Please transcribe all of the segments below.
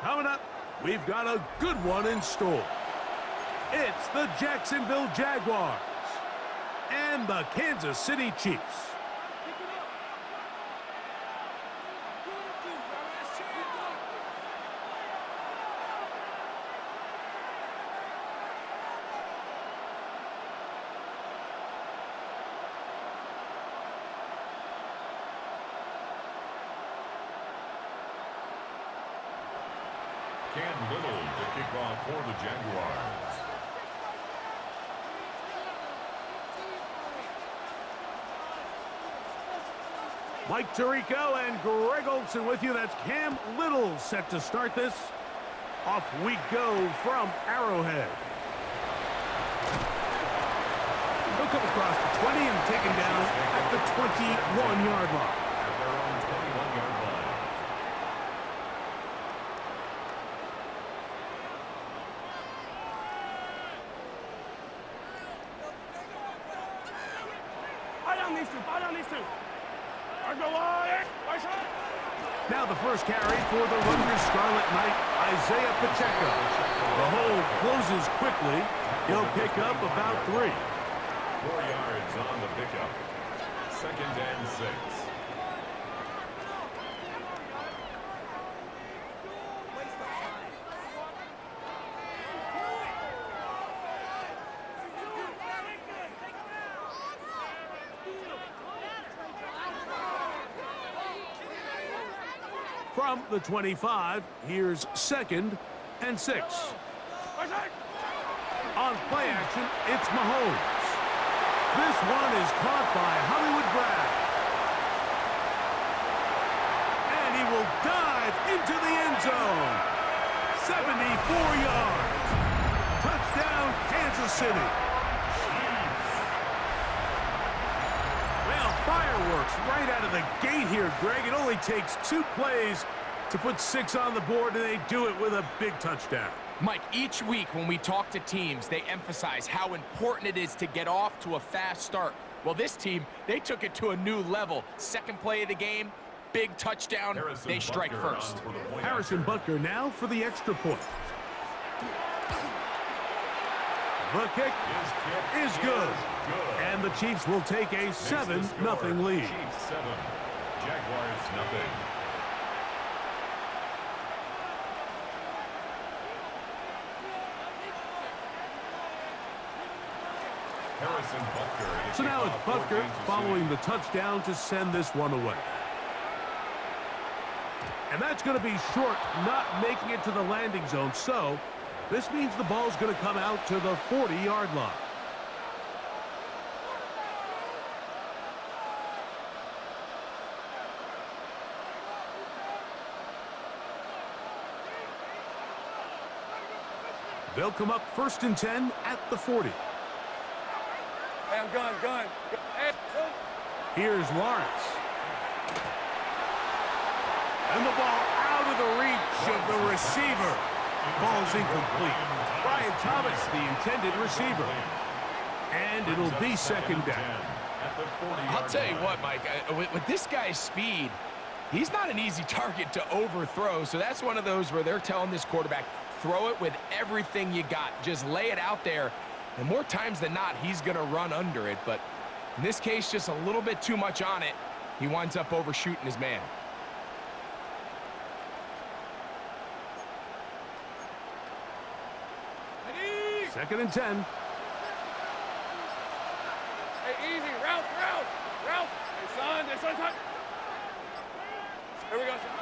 Coming up, we've got a good one in store. It's the Jacksonville Jaguars and the Kansas City Chiefs. Cam Little to kick off for the Jaguars. Mike Tirico and Greg Olsen with you. That's Cam Little set to start this. Off we go from Arrowhead. He'll come across the 20 and taken down at the 21-yard line. At their own 21-yard line. Now the first carry for the Rutgers Scarlet Knight, Isaiah Pacheco. The hole closes quickly. He'll pick up about 3. 4 yards on the pickup. 2nd and 6. From the 25, here's 2nd and 6. On play action, it's Mahomes. This one is caught by Hollywood Brad. And he will dive into the end zone. 74 yards. Touchdown, Kansas City. Well, fireworks right out of the gate here, Greg. It only takes 2 plays to put 6 on the board, and they do it with a big touchdown. Mike, each week when we talk to teams, they emphasize how important it is to get off to a fast start. Well, this team, they took it to a new level. 2nd play of the game, big touchdown, they strike first. Harrison Butker now for the extra point. The kick is good. And the Chiefs will take a 7-0 lead. Chiefs 7, Jaguars nothing. Harrison Butker. So now it's Butker following the touchdown to send this one away. And that's going to be short, not making it to the landing zone. So this means the ball's going to come out to the 40-yard line. They'll come up 1st and 10 at the 40. Hey, I'm going. Hey, Here's Lawrence. And the ball out of the reach of the receiver. Ball's incomplete. Brian Thomas, the intended receiver. And it'll be 2nd down. I'll tell you what, Mike, with this guy's speed, he's not an easy target to overthrow. So that's one of those where they're telling this quarterback, throw it with everything you got. Just lay it out there. And more times than not, he's going to run under it. But in this case, just a little bit too much on it. He winds up overshooting his man. Second and 10. hey, easy. Route. Hey, son. Here we go, son.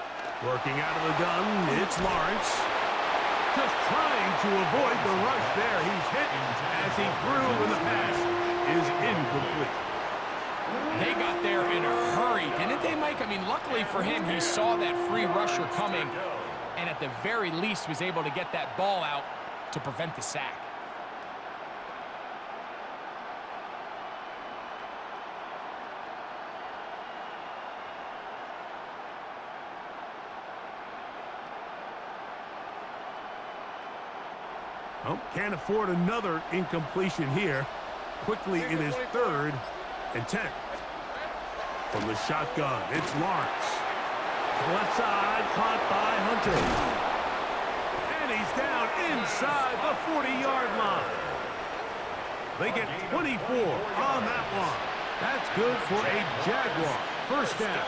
Working out of the gun, it's Lawrence. Just trying to avoid the rush there. He's hit as he threw, and the pass is incomplete. They got there in a hurry, didn't they, Mike? I mean, luckily for him, he saw that free rusher coming, and at the very least was able to get that ball out to prevent the sack. Oh, can't afford another incompletion here. Quickly, it is 3rd and 10. From the shotgun, it's Lawrence. To the left side, caught by Hunter. down inside the 40-yard line. They get 24 on that one. That's good for a Jaguar first down.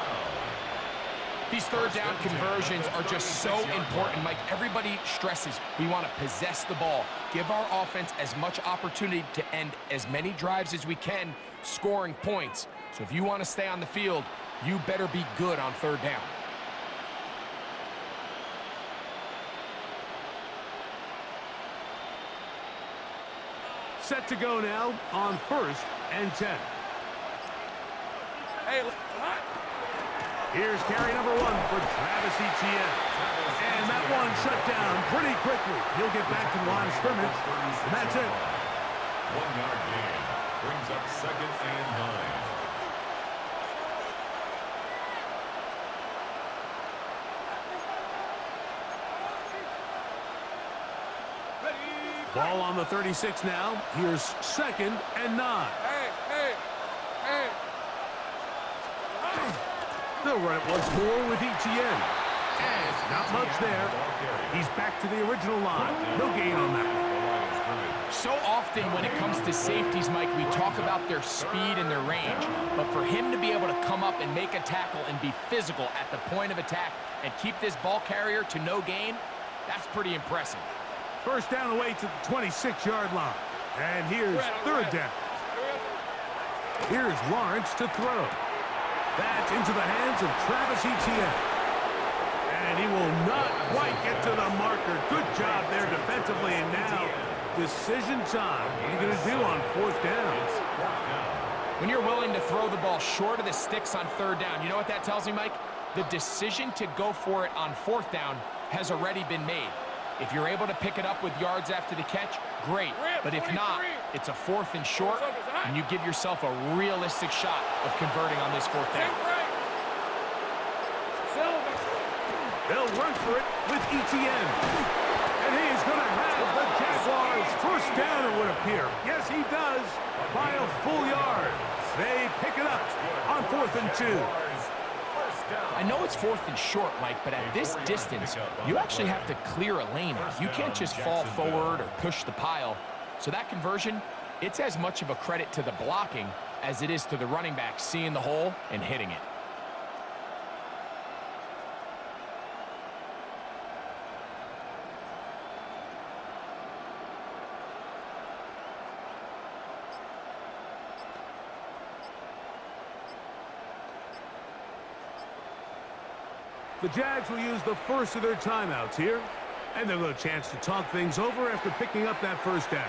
These third down conversions are just so important, Mike. Everybody stresses we want to possess the ball, give our offense as much opportunity to end as many drives as we can, scoring points. So if you want to stay on the field, you better be good on third down. Set to go now on 1st and 10. Hey, hot. Here's carry number 1 for Travis Etienne. And that one shut down pretty quickly. He'll get back to the line of scrimmage, and that's it. 1-yard gain brings up 2nd and 9. Ball on the 36 now. Here's 2nd and 9. Hey. They'll run it once more with Etienne. And not much there. He's back to the original line. No gain on that one. So often when it comes to safeties, Mike, we talk about their speed and their range. But for him to be able to come up and make a tackle and be physical at the point of attack and keep this ball carrier to no gain, that's pretty impressive. First down away to the 26-yard line. And here's 3rd down. Here's Lawrence to throw. That's into the hands of Travis Etienne. And he will not quite get to the marker. Good job there defensively. And now, decision time. What are you going to do on 4th down? When you're willing to throw the ball short of the sticks on 3rd down, you know what that tells me, Mike? The decision to go for it on 4th down has already been made. If you're able to pick it up with yards after the catch, great. But if not, it's a 4th and short, and you give yourself a realistic shot of converting on this 4th down. They'll run for it with Etienne. And he's going to have the Jaguars first down, it would appear. Yes, he does, by a full yard. They pick it up on 4th and 2. I know it's 4th and short, Mike, but at this distance, you actually have to clear a lane out. You can't just fall forward or push the pile. So that conversion, it's as much of a credit to the blocking as it is to the running back seeing the hole and hitting it. The Jags will use the first of their timeouts here, and they'll get a chance to talk things over after picking up that first down.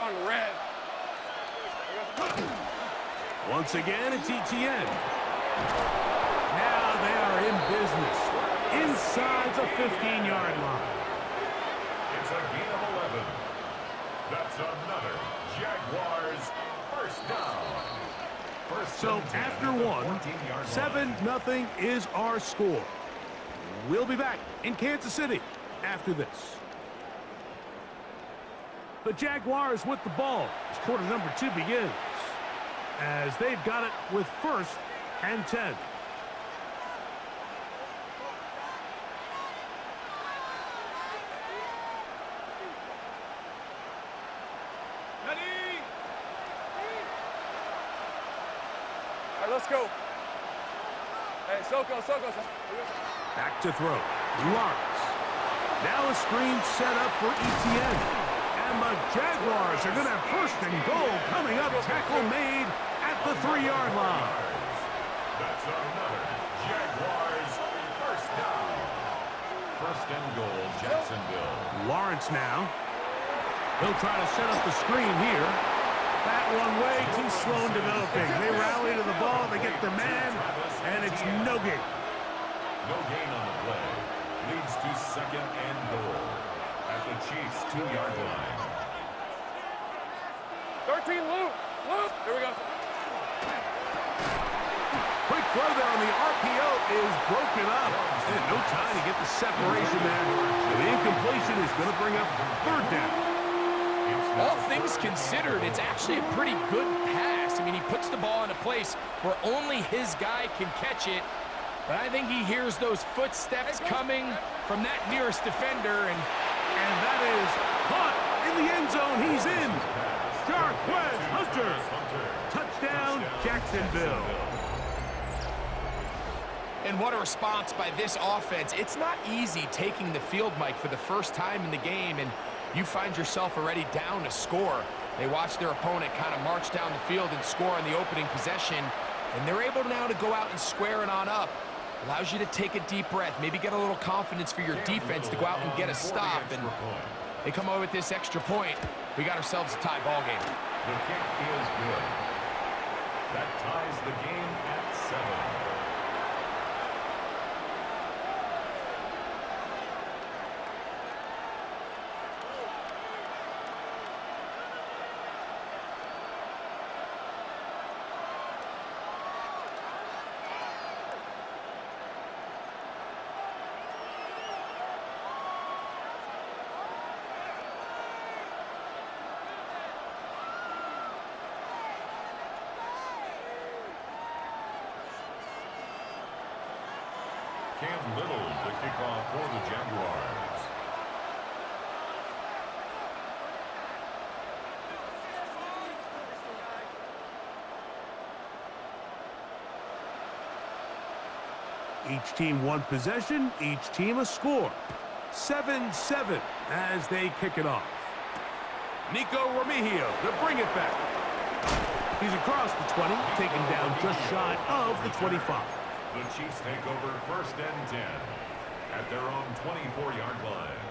On red. Once again, it's Etienne. Now they are in business inside the 15-yard line. It's a gain of 11. That's another Jaguars first down. So after one, 7-0 is our score. We'll be back in Kansas City after this. The Jaguars with the ball as quarter number 2 begins, as they've got it with 1st and 10. Let's go. Hey, Soko. Back to throw. Lawrence. Now a screen set up for Etienne. And the Jaguars are going to have 1st and goal coming up. Tackle made at the 3-yard line. That's another Jaguars first down. 1st and goal, Jacksonville. Lawrence now. He'll try to set up the screen here. That one way too slow in developing. They rally to the ball, they get the man, and it's no gain. No gain on the play. Leads to 2nd and goal at the Chiefs' 2-yard line. 13 loop. Here we go. Quick throw there on the RPO is broken up. And no time to get the separation there. And the incompletion is going to bring up 3rd down. All things considered, it's actually a pretty good pass. I mean, he puts the ball in a place where only his guy can catch it. But I think he hears those footsteps coming from that nearest defender, and that is caught in the end zone. He's in. Jarquez Hunter. Touchdown, Jacksonville. And what a response by this offense. It's not easy taking the field, Mike, for the first time in the game, and you find yourself already down a score. They watch their opponent kind of march down the field and score on the opening possession, and they're able now to go out and square it on up. Allows you to take a deep breath, maybe get a little confidence for your defense to go out and get a stop, and they come away with this extra point. We got ourselves a tie ball game. The kick is good. That ties the game at 7. Cam Little to kick off for the Jaguars. Each team one possession, each team a score. 7-7 as they kick it off. Nico Remigio to bring it back. He's across the 20, taken down just shy of the 25. The Chiefs take over 1st and 10 at their own 24-yard line.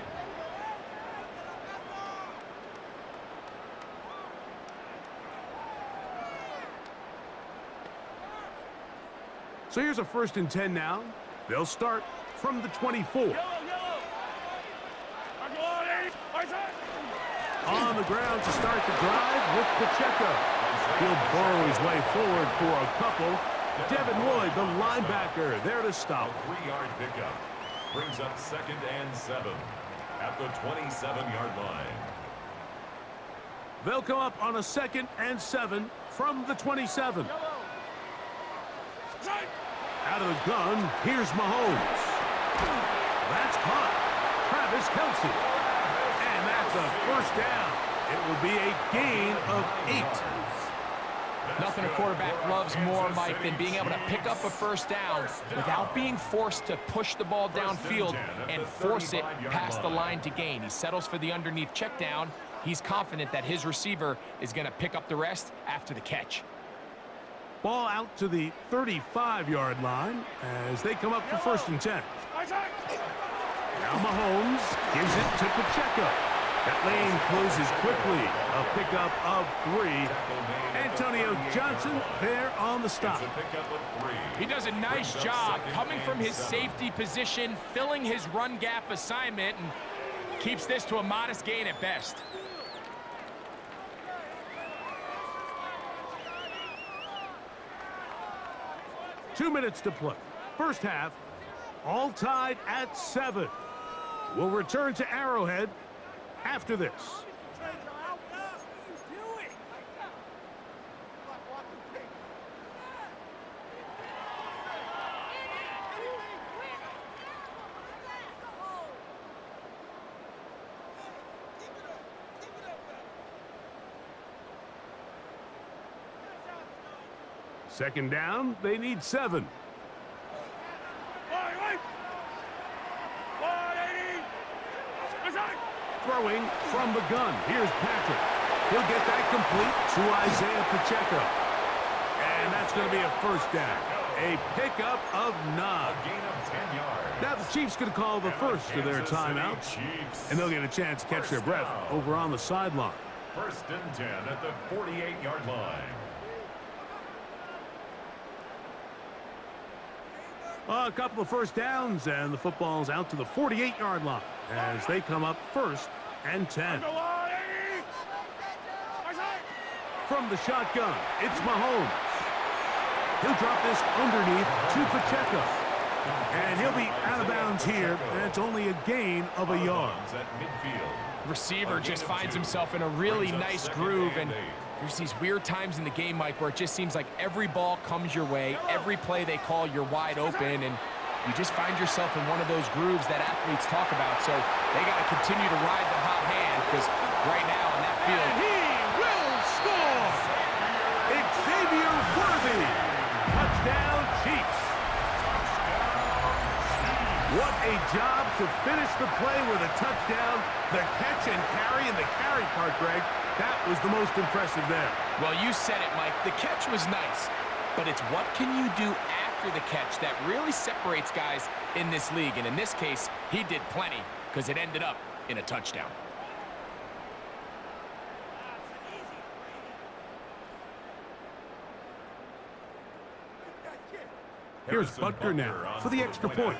So here's a 1st and 10 now. They'll start from the 24. On the ground to start the drive with Pacheco. He'll burrow his way forward for a couple. Devin Lloyd, the linebacker, there to stop. A 3-yard pickup brings up 2nd and 7 at the 27-yard line. They'll come up on a 2nd and 7 from the 27. Out of the gun, here's Mahomes. That's caught. Travis Kelce. And that's a 1st down. It will be a gain of 8. Nothing a quarterback loves more, Mike, than being able to pick up a 1st down without being forced to push the ball downfield and force it past the line to gain. He settles for the underneath check down. He's confident that his receiver is going to pick up the rest after the catch. Ball out to the 35-yard line as they come up for 1st and 10. Now Mahomes gives it to Pacheco. That lane closes quickly. A pickup of 3. Antonio Johnson there on the stop. He does a nice job coming from his safety position, filling his run gap assignment, and keeps this to a modest gain at best. Two minutes to play. 1st half, all tied at 7. We'll return to Arrowhead after this. Second down, they need 7. Throwing from the gun. Here's Patrick. He'll get that complete to Isaiah Pacheco. And that's going to be a 1st down. A pickup of 9. A gain of 10 yards. Now the Chiefs going to call the first of their timeouts. And they'll get a chance to catch their breath over on the sideline. 1st and 10 at the 48-yard line. A couple of 1st downs, and the football's out to the 48-yard line as they come up 1st and 10. From the shotgun, it's Mahomes. He'll drop this underneath to Pacheco. And he'll be out of bounds here, and it's only a gain of a yard. At midfield. Receiver just finds himself in a really nice groove, and there's these weird times in the game, Mike, where it just seems like every ball comes your way, every play they call, you're wide open, and you just find yourself in one of those grooves that athletes talk about. So they got to continue to ride the hot hand, because right now in that field, And he will score! Xavier Worthy! Touchdown, Chiefs! What a job to finish the play with a touchdown. The catch and carry in the carry part, Greg, that was the most impressive there. well, you said it, Mike. The catch was nice, but it's what can you do after the catch that really separates guys in this league. And in this case, he did plenty, because it ended up in a touchdown. Here's Butker now for the extra point.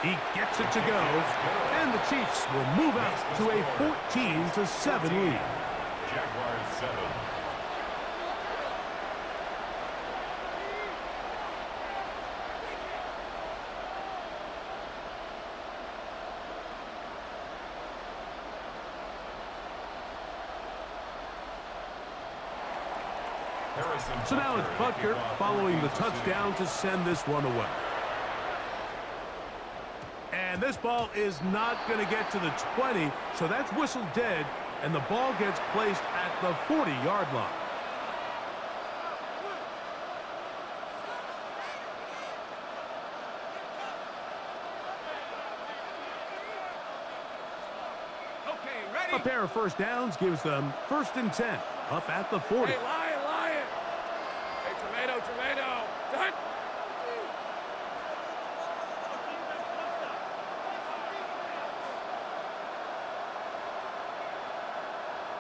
He gets it to go, and the Chiefs will move out to a 14-7 lead. Jaguars 7. So now it's Butker following the touchdown to send this one away. And this ball is not going to get to the 20, so that's whistled dead, and the ball gets placed at the 40-yard line. A pair of first downs gives them 1st and 10, up at the 40. Hey, Lion, Lion. Hey, tomato, tomato. Done.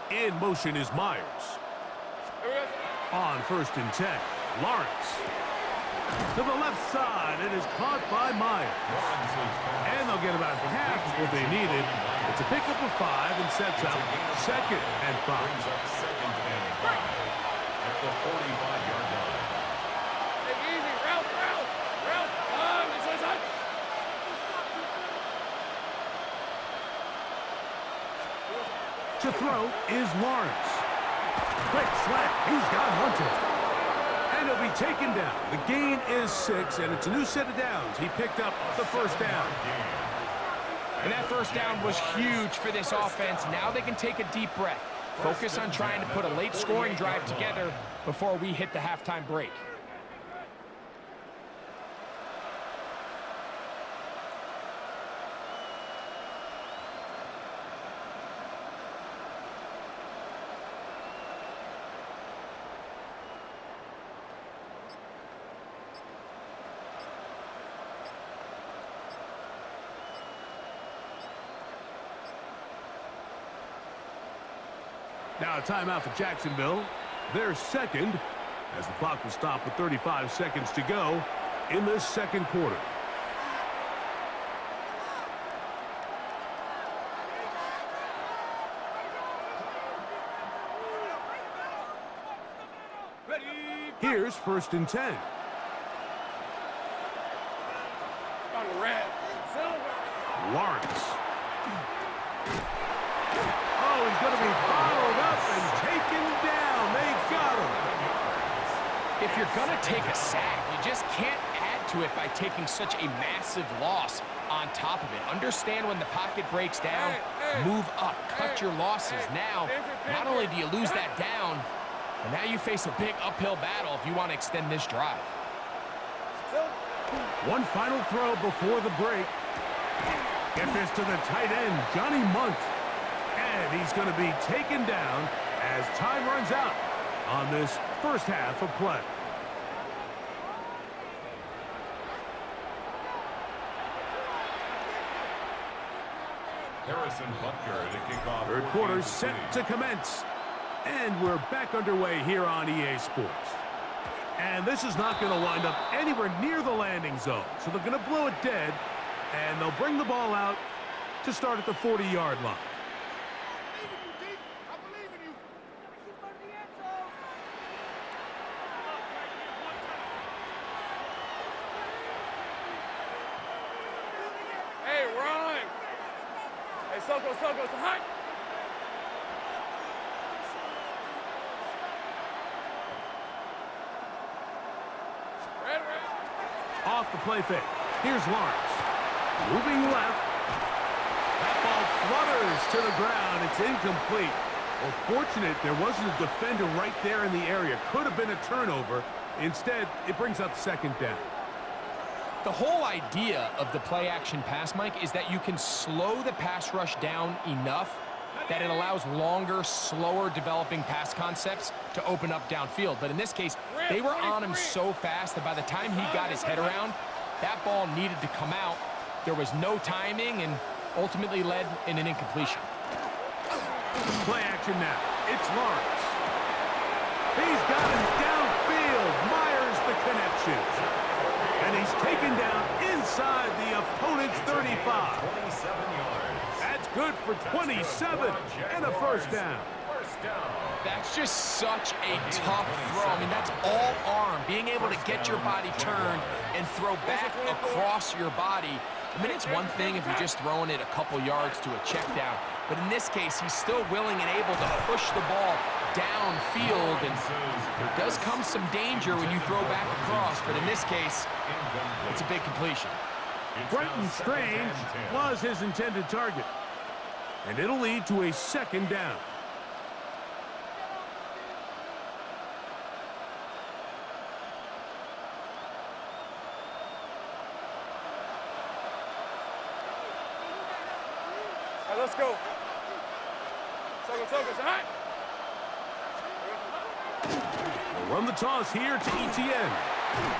In motion is Myers. Here we go. On 1st and 10, Lawrence. To the left side, it is caught by Myers. And they'll get about half of what they needed. It's a pickup of 5 and sets up 2nd and 5. Brings up 2nd and 5 at the 45-yard line. Take it easy. Ralph, Ralph. Ralph. This is it. To throw is Lawrence. Quick slant. He's got Hunter. And he'll be taken down. The gain is 6, and it's a new set of downs. He picked up the 1st down. And that 1st down was huge for this offense. Now they can take a deep breath. Focus on trying to put a late scoring drive together before we hit the halftime break. Now a timeout for Jacksonville. Their 2nd, as the clock will stop with 35 seconds to go in this 2nd quarter. Here's 1st and 10. On red. Silver. Lawrence. Oh, he's going to be bottled up and taken down. They got him. If you're going to take a sack, you just can't add to it by taking such a massive loss on top of it. Understand when the pocket breaks down, move up, cut your losses. Now, not only do you lose that down, but now you face a big uphill battle if you want to extend this drive. One final throw before the break. Get this to the tight end, Johnny Munt. And he's going to be taken down as time runs out on this 1st half of play. Harrison Butker to kick off. 3rd quarter set to commence. And we're back underway here on EA Sports. And this is not going to wind up anywhere near the landing zone. So they're going to blow it dead, and they'll bring the ball out to start at the 40-yard line. Hey, circle, circle, hot. Red, red. Off the play fake. Here's Lawrence. Moving left. That ball flutters to the ground. It's incomplete. Well, fortunate there wasn't a defender right there in the area. Could have been a turnover. Instead, it brings up second down. The whole idea of the play-action pass, Mike, is that you can slow the pass rush down enough that it allows longer, slower developing pass concepts to open up downfield. But in this case, they were on him so fast that by the time he got his head around, that ball needed to come out. There was no timing and ultimately led in an incompletion. Play action now. It's Lawrence. He's got him downfield. Myers the connection. And he's taken down inside the opponent's 35. 27 yards. That's good for 27 and a first down. First down. That's just such a tough throw. I mean, that's all arm. Being able to get your body turned and throw back across your body. I mean, it's one thing if you're just throwing it a couple yards to a check down. But in this case, he's still willing and able to push the ball downfield. And there does come some danger when you throw back across. But in this case, it's a big completion. Brenton Strange was his intended target. And it'll lead to a second down. All right, let's go. Circle, circle, hot. They'll run the toss here to Etienne.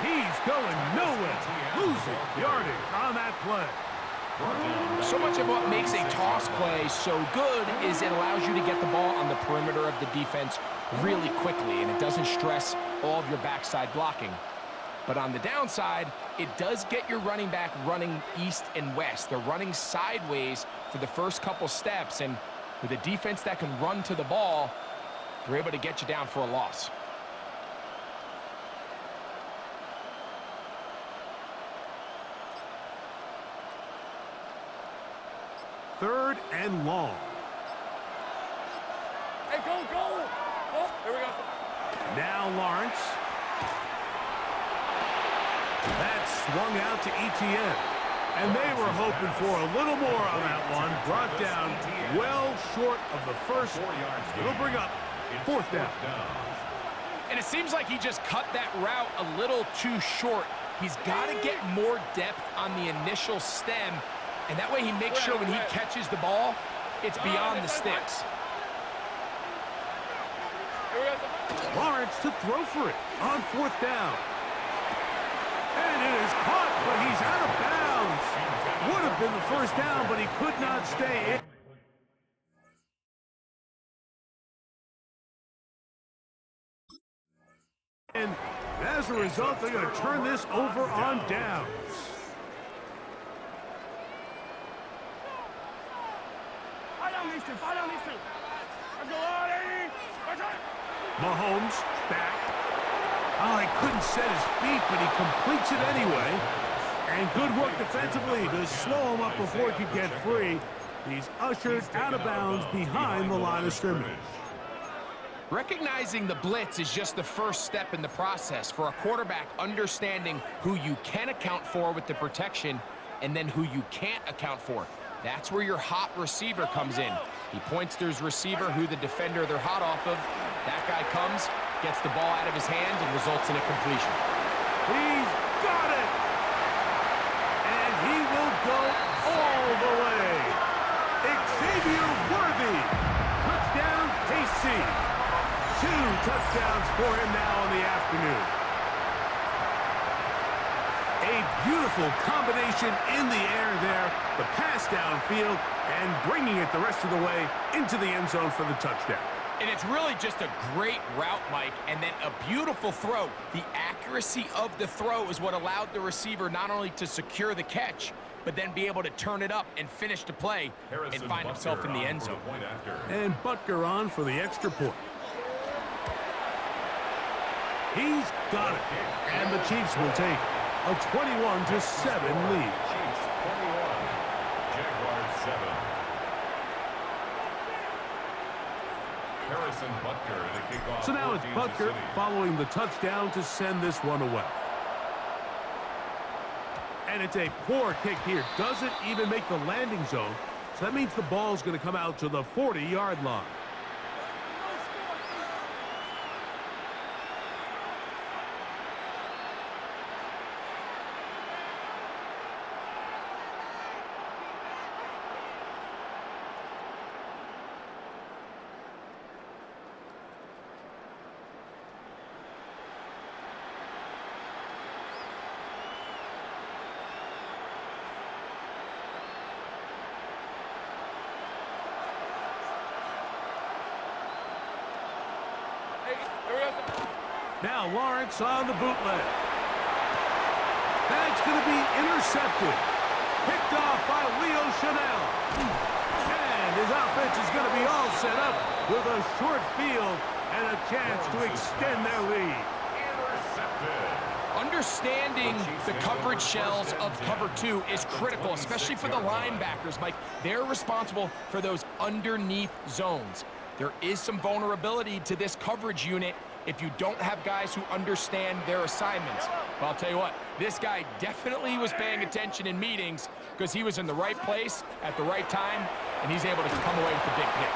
He's going nowhere. Losing yardage on that play. So much of what makes a toss play so good is it allows you to get the ball on the perimeter of the defense really quickly, and it doesn't stress all of your backside blocking. But on the downside, it does get your running back running east and west. They're running sideways for the first couple steps, and with a defense that can run to the ball, they're able to get you down for a loss. Third and long. Hey, go, go. Oh, here we go. Now Lawrence. That swung out to Etienne. And they were hoping for a little more on that one. Brought down well short of the first. It'll bring up fourth down. And it seems like he just cut that route a little too short. He's got to get more depth on the initial stem, and that way he makes sure when he catches the ball, it's beyond the sticks. Lawrence to throw for it on fourth down. And it is caught, but he's out of bounds. Would have been the first down, but he could not stay in. And as a result, they're going to turn this over on downs. Let's go on, Eddie. Mahomes back. Oh, he couldn't set his feet, but he completes it anyway. And good work defensively to slow him up before he could get free. He's ushered out of bounds behind the line of scrimmage. Recognizing the blitz is just the first step in the process for a quarterback, understanding who you can account for with the protection and then who you can't account for. That's where your hot receiver comes in. He points to his receiver, who the defender they're hot off of. That guy comes, gets the ball out of his hand, and results in a completion. He's got it! And he will go all the way. Xavier Worthy. Touchdown, KC. 2 touchdowns for him now in the afternoon. A beautiful combination in the air there. The pass downfield and bringing it the rest of the way into the end zone for the touchdown. And it's really just a great route, Mike, and then a beautiful throw. The accuracy of the throw is what allowed the receiver not only to secure the catch, but then be able to turn it up and finish the play and find himself in the end zone. And Butker on for the extra point. He's got it. And the Chiefs will take a 21-7 lead. Chiefs 21, Jaguars 7. Harrison Butker to kick off. So now it's for Kansas Butker City. following the touchdown to send this one away. And it's a poor kick here. Doesn't even make the landing zone. So that means the ball's going to come out to the 40-yard line. Now Lawrence on the bootleg. That's going to be intercepted. Picked off by Leo Chanel. And his offense is going to be all set up with a short field and a chance to extend their lead. Understanding the coverage shells of cover 2 is critical, especially for the linebackers, Mike. They're responsible for those underneath zones. There is some vulnerability to this coverage unit if you don't have guys who understand their assignments. Well, I'll tell you what, this guy definitely was paying attention in meetings because he was in the right place at the right time, and he's able to come away with the big pick.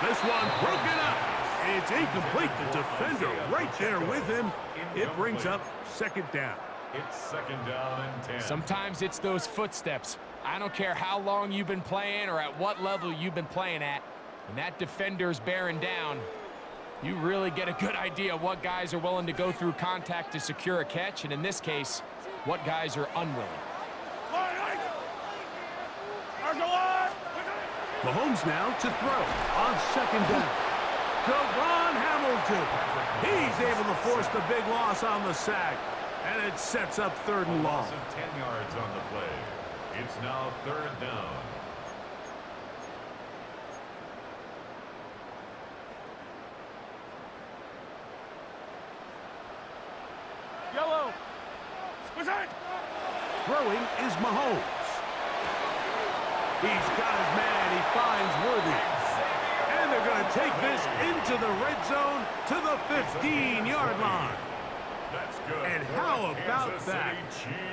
This one broken up. It's incomplete. The defender right there with him. It brings up second down. It's second down and 10. Sometimes it's those footsteps. I don't care how long you've been playing or at what level you've been playing at. When that defender's bearing down, you really get a good idea of what guys are willing to go through contact to secure a catch, and in this case, what guys are unwilling. Mahomes now to throw on second down. Devon Hamilton. He's able to force the big loss on the sack, and it sets up third and long. Loss of 10 yards on the play. It's now third down. Yellow. Throwing is Mahomes. He's got his man. He finds Worthy. And they're going to take this into the red zone to the 15-yard line. That's good. And how about that?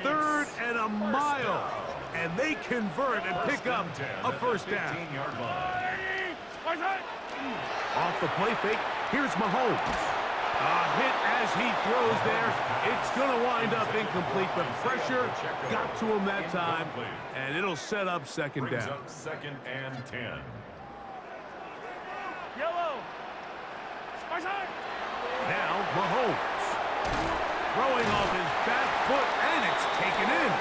Third and a mile. And they convert and pick up a first down. 15-yard line. Off the play fake, here's Mahomes. A hit as he throws there. It's going to wind up incomplete. The pressure got to him that time, and it'll set up second Brings down. up second and 10. Yellow. Now Mahomes. Throwing off his back foot, and it's taken in.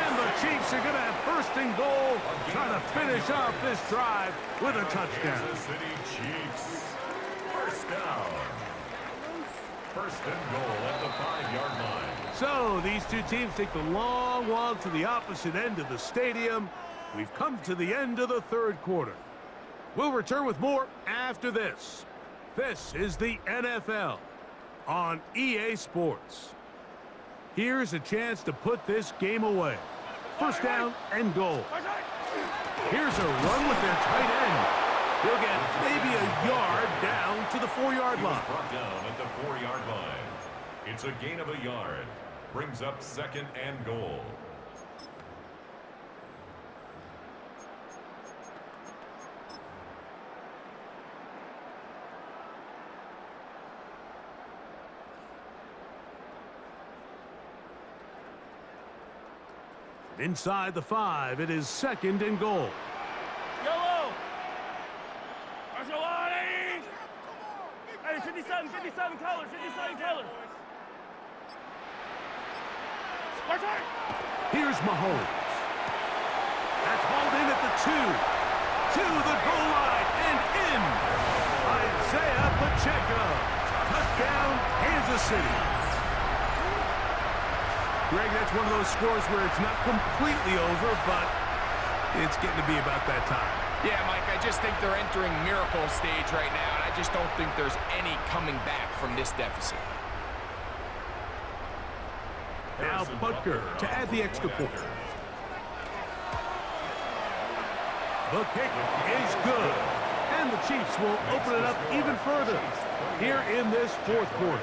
And the Chiefs are going to have first and goal, trying to finish off this drive with a touchdown. Kansas City Chiefs. First down. First and goal at the 5-yard line. So these two teams take the long walk to the opposite end of the stadium. We've come to the end of the third quarter. We'll return with more after this. This is the NFL on EA Sports. Here's a chance to put this game away. First down and goal. Here's a run with their tight end. He'll get maybe a yard down to the 4-yard line. Brought down at the 4-yard line. It's a gain of a yard. Brings up second and goal. Inside the 5, it is second and goal. Yellow. Hey, 57 color, 57 color. Here's Mahomes. That's hauled in at the 2. To the goal line and in. Isaiah Pacheco. Touchdown, Kansas City. Greg, that's one of those scores where it's not completely over, but it's getting to be about that time. Yeah, Mike, I just think they're entering miracle stage right now, and I just don't think there's any coming back from this deficit. Now Butker to add the extra point. The kick is good. And the Chiefs will open it up even further here in this fourth quarter.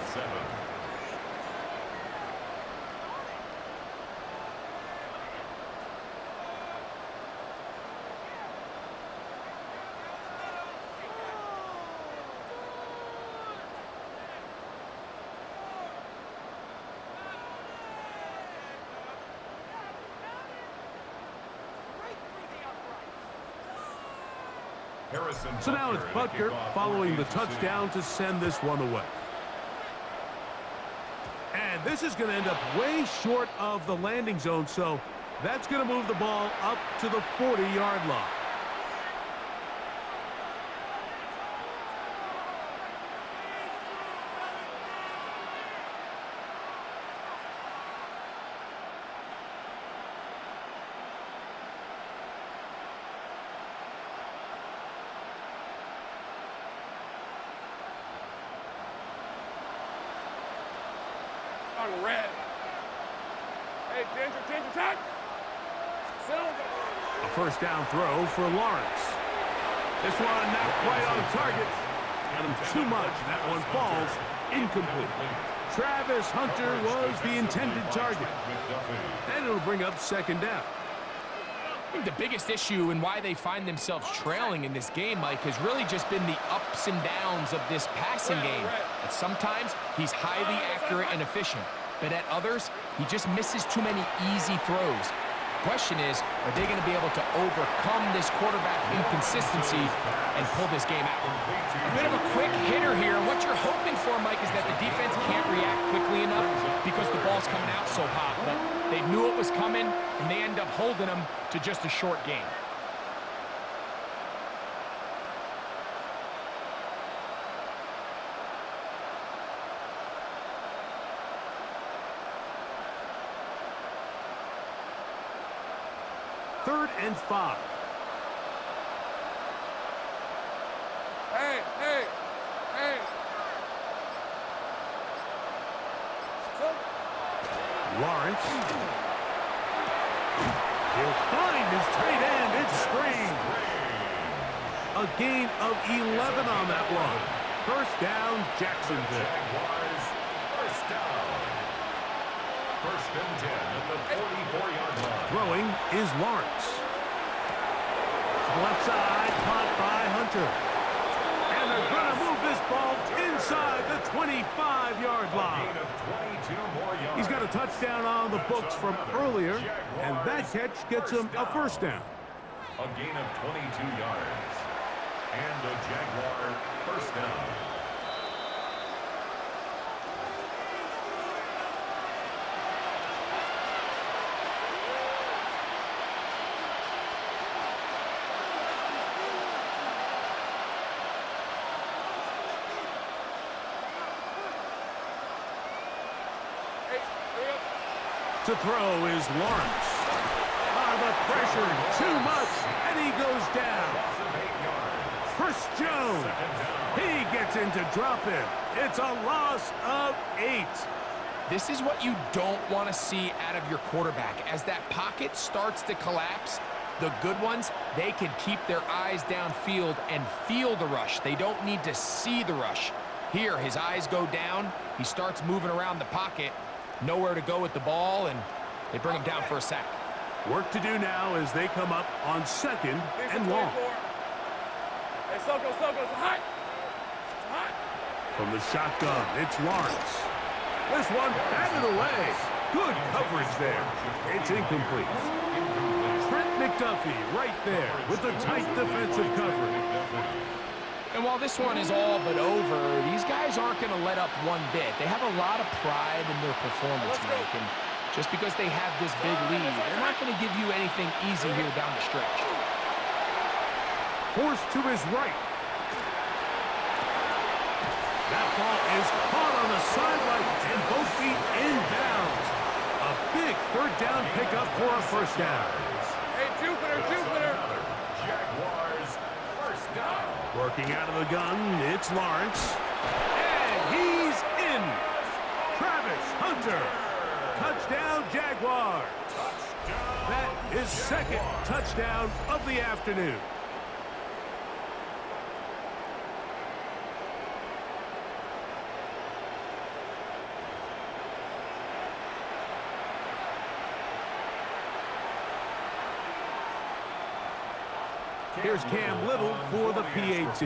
So now it's Butker following the touchdown to send this one away. And this is going to end up way short of the landing zone, so that's going to move the ball up to the 40-yard line. On red. Hey, Ginger, tack. Silver. A first down throw for Lawrence. This one not quite on target. Got him too much. That one falls incomplete. Travis Hunter was the intended target. And it'll bring up second down. I think the biggest issue and why they find themselves trailing in this game, Mike, has really just been the ups and downs of this passing game. At sometimes, he's highly accurate and efficient, but at others, he just misses too many easy throws. The question is, are they going to be able to overcome this quarterback inconsistency and pull this game out? A bit of a quick hitter here. What you're hoping for, Mike, is that the defense can't react quickly enough because the ball's coming out so hot. But they knew it was coming, and they end up holding them to just a short game. Third and 5. Hey. Lawrence. He'll find his tight end. It's screen. A gain of 11 on that one. First down, Jacksonville. First down. First and 10 at the 44-yard line. Throwing is Lawrence. Left side, caught by Hunter. And they're going to move this ball inside the 25-yard line. Gain of 22 more yards. He's got a touchdown on the books from earlier, and that catch gets him a first down. A gain of 22 yards. And the Jaguar first down. To throw is Lawrence. The pressure, too much, and he goes down. Chris Jones, he gets into drop-in. It's a loss of 8. This is what you don't want to see out of your quarterback. As that pocket starts to collapse, the good ones, they can keep their eyes downfield and feel the rush. They don't need to see the rush. Here, his eyes go down. He starts moving around the pocket. Nowhere to go with the ball, and they bring him down for a sack. Work to do now as they come up on second and long. Hey, Soko, it's hot. It's hot. From the shotgun, it's Lawrence. This one batted away. Good coverage there. It's incomplete. Trent McDuffie right there with the tight defensive coverage. And while this one is all but over, these guys aren't going to let up one bit. They have a lot of pride in their performance, Mike. And just because they have this big lead, they're not going to give you anything easy here down the stretch. Forced to his right. That ball is caught on the sideline and both feet inbounds. A big third down pickup for a first down. Hey, Jupiter. Jaguars first down. Working out of the gun, it's Lawrence. And he's in. Travis Hunter. Touchdown, Jaguars. That is second touchdown of the afternoon. Here's Cam Little for the PAT.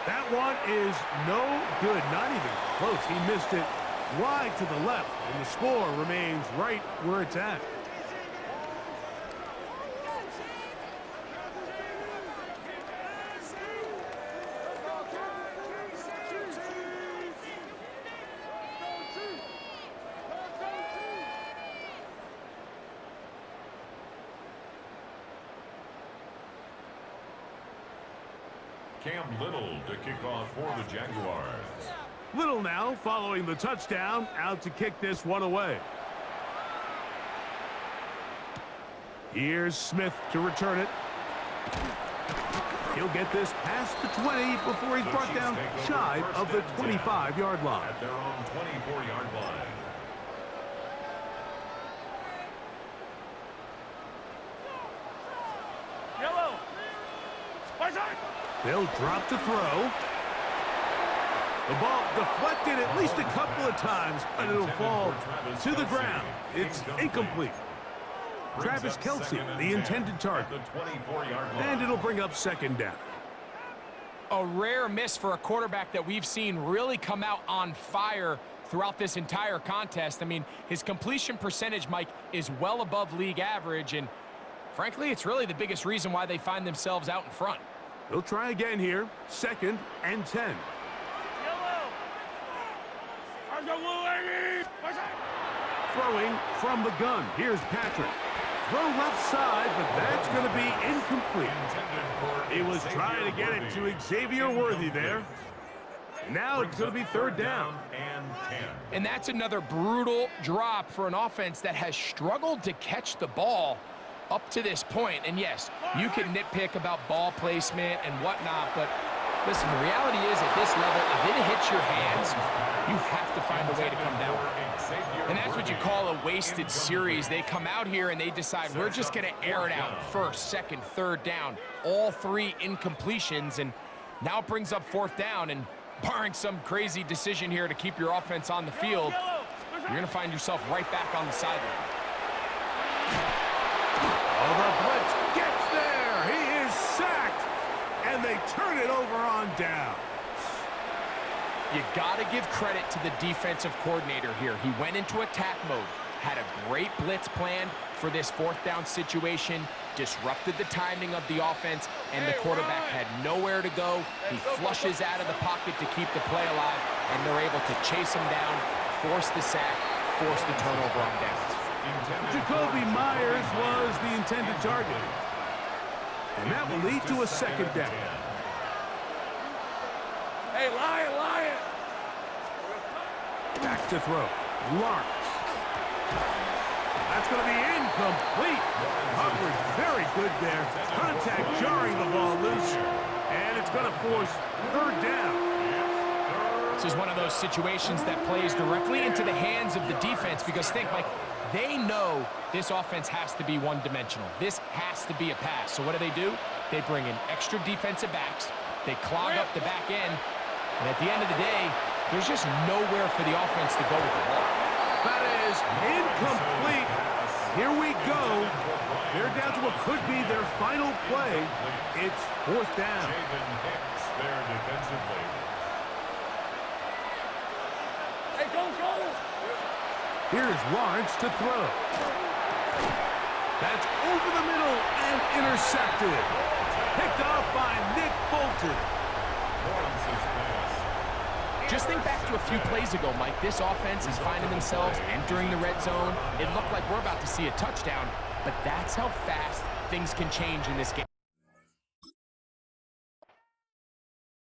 That one is no good, not even close. He missed it wide to the left, and the score remains right where it's at. Cam Little to kick off for the Jaguars. Little now following the touchdown, out to kick this one away. Here's Smith to return it. He'll get this past the 20 before he's brought down shy of the 25-yard line. At their own 24-yard line. Yellow. They'll drop to throw. The ball deflected at least a couple of times, but it'll fall to the ground. It's incomplete. Travis Kelce, the intended target. And it'll bring up second down. A rare miss for a quarterback that we've seen really come out on fire throughout this entire contest. I mean, his completion percentage, Mike, is well above league average, and frankly, it's really the biggest reason why they find themselves out in front. They'll try again here. 2nd and 10. Throwing from the gun. Here's Patrick. Throw left side, but that's going to be incomplete. He was trying to get it to Xavier Worthy there. Now it's going to be 3rd down. And that's another brutal drop for an offense that has struggled to catch the ball up to this point. And yes, you can nitpick about ball placement and whatnot, but listen, the reality is at this level, if it hits your hands, you have to find a way to come down. And that's what you call a wasted series. They come out here and they decide, we're just going to air it out. 1st, 2nd, 3rd down, all 3 incompletions, and now it brings up 4th down, and barring some crazy decision here to keep your offense on the field, you're going to find yourself right back on the sideline. Oh, the blitz gets there. He is sacked, and they turn it over on down. You got to give credit to the defensive coordinator here. He went into attack mode, had a great blitz plan for this 4th down situation, disrupted the timing of the offense, and the quarterback had nowhere to go. He flushes out of the pocket to keep the play alive, and they're able to chase him down, force the sack, force the turnover on downs. Jacoby Myers was the intended target. And that will lead to a 2nd down. Hey, Lion, Lion. Back to throw. Lawrence. That's going to be incomplete. Hubbard very good there. Contact jarring the ball loose. And it's going to force 3rd down. This is one of those situations that plays directly into the hands of the defense, because think, Mike, they know this offense has to be one-dimensional. This has to be a pass. So what do? They bring in extra defensive backs. They clog up the back end. And at the end of the day, there's just nowhere for the offense to go with the ball. That is incomplete. Here we go. They're down to what could be their final play. It's 4th down. Jaden Hicks there defensively. Hey, go. Here's Lawrence to throw. That's over the middle and intercepted. Picked off by Nick Bolton. Lawrence's pass. Just think back to a few plays ago, Mike. This offense is finding themselves entering the red zone. It looked like we're about to see a touchdown, but that's how fast things can change in this game.